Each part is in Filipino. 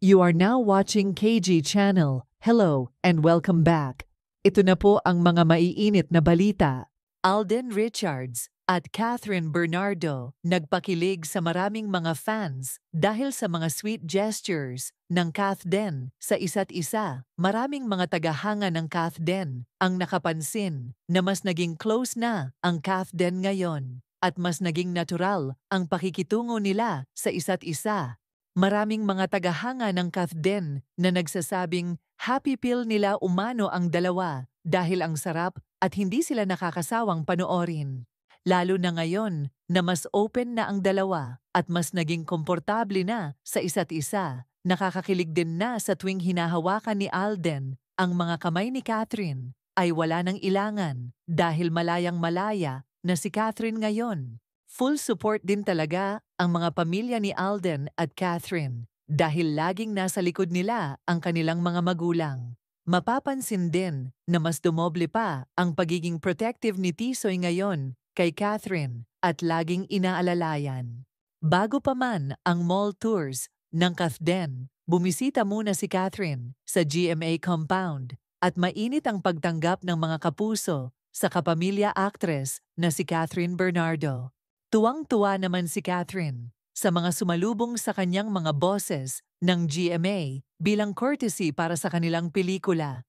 You are now watching KG Channel. Hello and welcome back. Ito na po ang mga maiinit na balita. Alden Richards at Catherine Bernardo nagpakilig sa maraming mga fans dahil sa mga sweet gestures ng Kathden sa isa't isa. Maraming mga tagahanga ng Kathden ang nakapansin na mas naging close na ang Kathden ngayon at mas naging natural ang pakikitungo nila sa isa't isa. Maraming mga tagahanga ng Kathden na nagsasabing happy pill nila umano ang dalawa dahil ang sarap at hindi sila nakakasawang panoorin. Lalo na ngayon na mas open na ang dalawa at mas naging komportable na sa isa't isa. Nakakakilig din na sa tuwing hinahawakan ni Alden ang mga kamay ni Catherine ay wala nang ilangan dahil malayang-malaya na si Catherine ngayon. Full support din talaga ang mga pamilya ni Alden at Catherine dahil laging nasa likod nila ang kanilang mga magulang. Mapapansin din na mas dumoble pa ang pagiging protective ni Tisoy ngayon kay Catherine at laging inaalalayan. Bago pa man ang mall tours ng Kathden, bumisita muna si Catherine sa GMA compound at mainit ang pagtanggap ng mga kapuso sa kapamilya actress na si Catherine Bernardo. Tuwang-tuwa naman si Catherine sa mga sumalubong sa kanyang mga bosses ng GMA bilang courtesy para sa kanilang pelikula.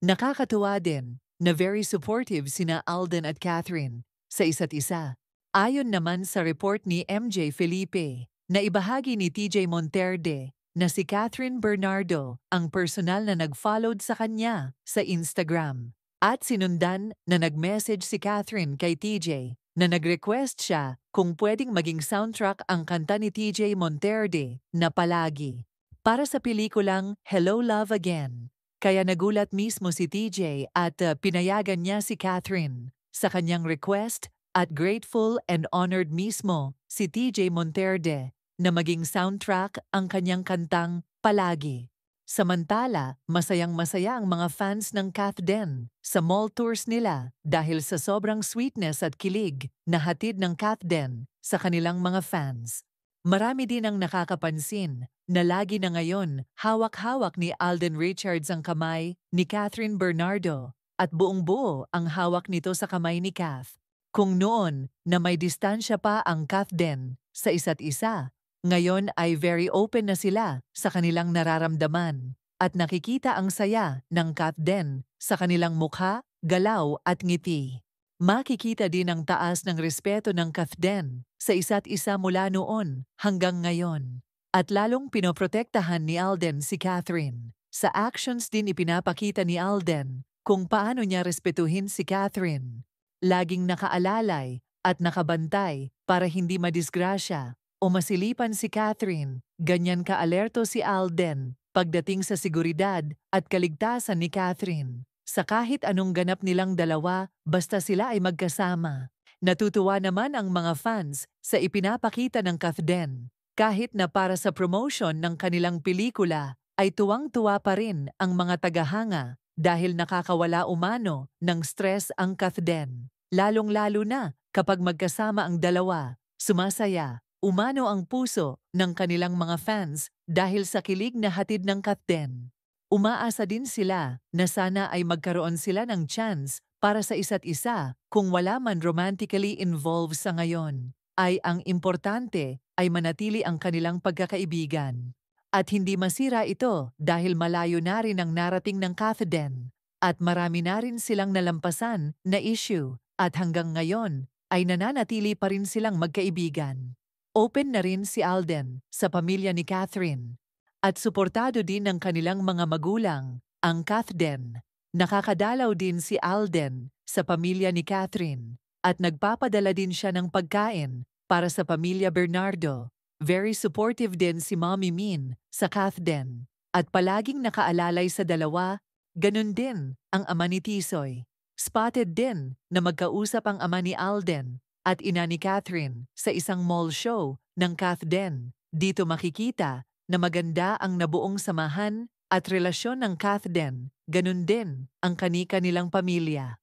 Nakakatuwa din na very supportive sina Alden at Catherine sa isa't isa. Ayon naman sa report ni MJ Felipe na ibahagi ni TJ Monterde na si Catherine Bernardo ang personal na nag-followed sa kanya sa Instagram. At sinundan na nag-message si Catherine kay TJ na nag-request siya kung pwedeng maging soundtrack ang kanta ni TJ Monterde na Palagi para sa pelikulang Hello Love Again. Kaya nagulat mismo si TJ at pinayagan niya si Catherine sa kanyang request at grateful and honored mismo si TJ Monterde na maging soundtrack ang kanyang kantang Palagi. Samantala, masayang-masaya ang mga fans ng Kathden sa mall tours nila dahil sa sobrang sweetness at kilig na hatid ng Kathden sa kanilang mga fans. Marami din ang nakakapansin na lagi na ngayon hawak-hawak ni Alden Richards ang kamay ni Catherine Bernardo at buong-buo ang hawak nito sa kamay ni Kath. Kung noon na may distansya pa ang Kathden sa isa't isa, ngayon ay very open na sila sa kanilang nararamdaman at nakikita ang saya ng Kathden sa kanilang mukha, galaw at ngiti. Makikita din ang taas ng respeto ng Kathden sa isa't isa mula noon hanggang ngayon. At lalong pinoprotektahan ni Alden si Catherine. Sa actions din ipinapakita ni Alden kung paano niya respetuhin si Catherine. Laging nakaalalay at nakabantay para hindi madisgrasya o masilipan si Catherine, ganyan ka-alerto si Alden pagdating sa seguridad at kaligtasan ni Catherine. Sa kahit anong ganap nilang dalawa, basta sila ay magkasama. Natutuwa naman ang mga fans sa ipinapakita ng Kathden. Kahit na para sa promotion ng kanilang pelikula, ay tuwang-tuwa pa rin ang mga tagahanga dahil nakakawala umano ng stress ang Kathden. Lalong-lalo na kapag magkasama ang dalawa, sumasaya. Umano ang puso ng kanilang mga fans dahil sa kilig na hatid ng Kathden. Umaasa din sila na sana ay magkaroon sila ng chance para sa isa't isa kung wala man romantically involved sa ngayon. Ay ang importante ay manatili ang kanilang pagkakaibigan. At hindi masira ito dahil malayo na rin ang narating ng Kathden at marami na rin silang nalampasan na issue at hanggang ngayon ay nananatili pa rin silang magkaibigan. Open na rin si Alden sa pamilya ni Catherine at suportado din ng kanilang mga magulang, ang Kathden. Nakakadalaw din si Alden sa pamilya ni Catherine at nagpapadala din siya ng pagkain para sa pamilya Bernardo. Very supportive din si Mommy Min sa Kathden at palaging nakaalalay sa dalawa, ganun din ang ama ni Tisoy. Spotted din na magkausap ang ama ni Alden at ina ni Catherine sa isang mall show ng Kathden. Dito makikita na maganda ang nabuong samahan at relasyon ng Kathden, ganun din ang kani-kanilang pamilya.